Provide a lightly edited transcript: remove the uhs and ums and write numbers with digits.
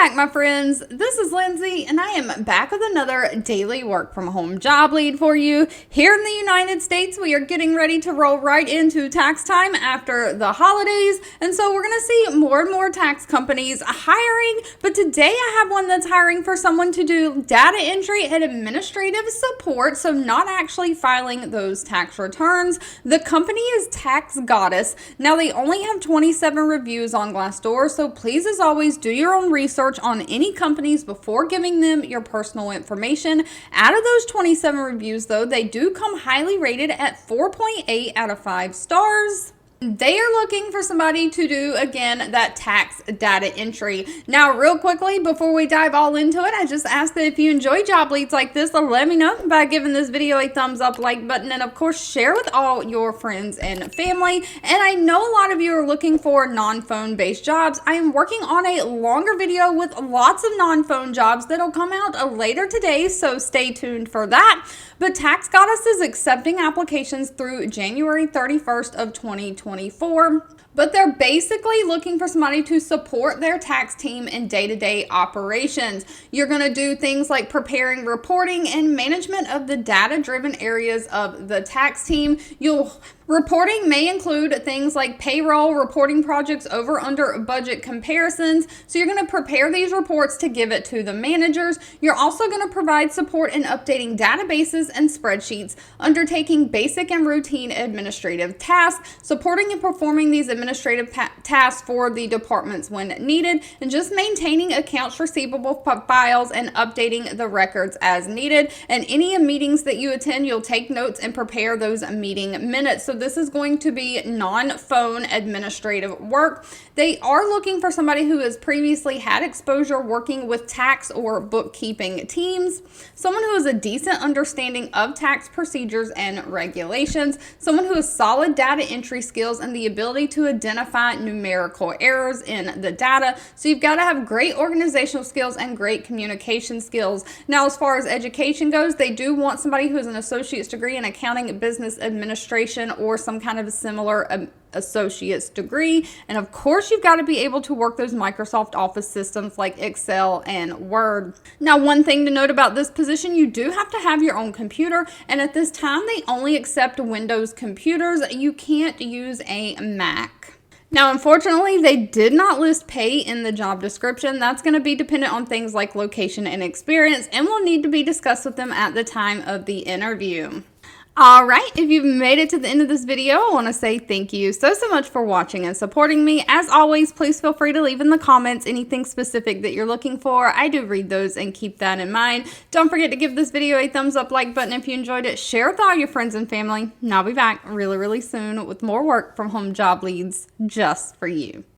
back, my friends. This is Lindsay, and I am back with another daily work from home job lead for you. Here in the United States, we are getting ready to roll right into tax time after the holidays, and so we're going to see more and more tax companies hiring. But today I have one that's hiring for someone to do data entry and administrative support, so not actually filing those tax returns. The company is Tax Goddess. Now, they only have 27 reviews on Glassdoor, so please, as always, do your own research on any companies before giving them your personal information. Out of those 27 reviews, though, they do come highly rated at 4.8 out of 5 stars. They are looking for somebody to do, again, that tax data entry. Now, real quickly, before we dive all into it, I just ask that if you enjoy job leads like this, let me know by giving this video a thumbs up, like button, and of course, share with all your friends and family. And I know a lot of you are looking for non-phone based jobs. I am working on a longer video with lots of non-phone jobs that'll come out later today, so stay tuned for that. But Tax Goddess is accepting applications through January 31st of 2024. But they're basically looking for somebody to support their tax team in day-to-day operations. You're going to do things like preparing reporting and management of the data-driven areas of the tax team. Reporting may include things like payroll, reporting projects over under budget comparisons. So you're going to prepare these reports to give it to the managers. You're also going to provide support in updating databases and spreadsheets, undertaking basic and routine administrative tasks, supporting and performing these administrative tasks for the departments when needed, and just maintaining accounts receivable files and updating the records as needed. And any meetings that you attend, you'll take notes and prepare those meeting minutes. So this is going to be non-phone administrative work. They are looking for somebody who has previously had exposure working with tax or bookkeeping teams, someone who has a decent understanding of tax procedures and regulations, someone who has solid data entry skills and the ability to identify numerical errors in the data. So you've got to have great organizational skills and great communication skills. Now, as far as education goes, they do want somebody who has an associate's degree in accounting, business administration, or some kind of a similar associate's degree. And of course, you've got to be able to work those Microsoft Office systems like Excel and Word. Now, one thing to note about this position, you do have to have your own computer. And at this time, they only accept Windows computers. You can't use a Mac. Now, unfortunately, they did not list pay in the job description. That's going to be dependent on things like location and experience, and will need to be discussed with them at the time of the interview. All right, if you've made it to the end of this video, I want to say thank you so much for watching and supporting me. As always, please feel free to leave in the comments anything specific that you're looking for. I do read those and keep that in mind. Don't forget to give this video a thumbs up, like button if you enjoyed it. Share with all your friends and family. And I'll be back really soon with more work from home job leads just for you.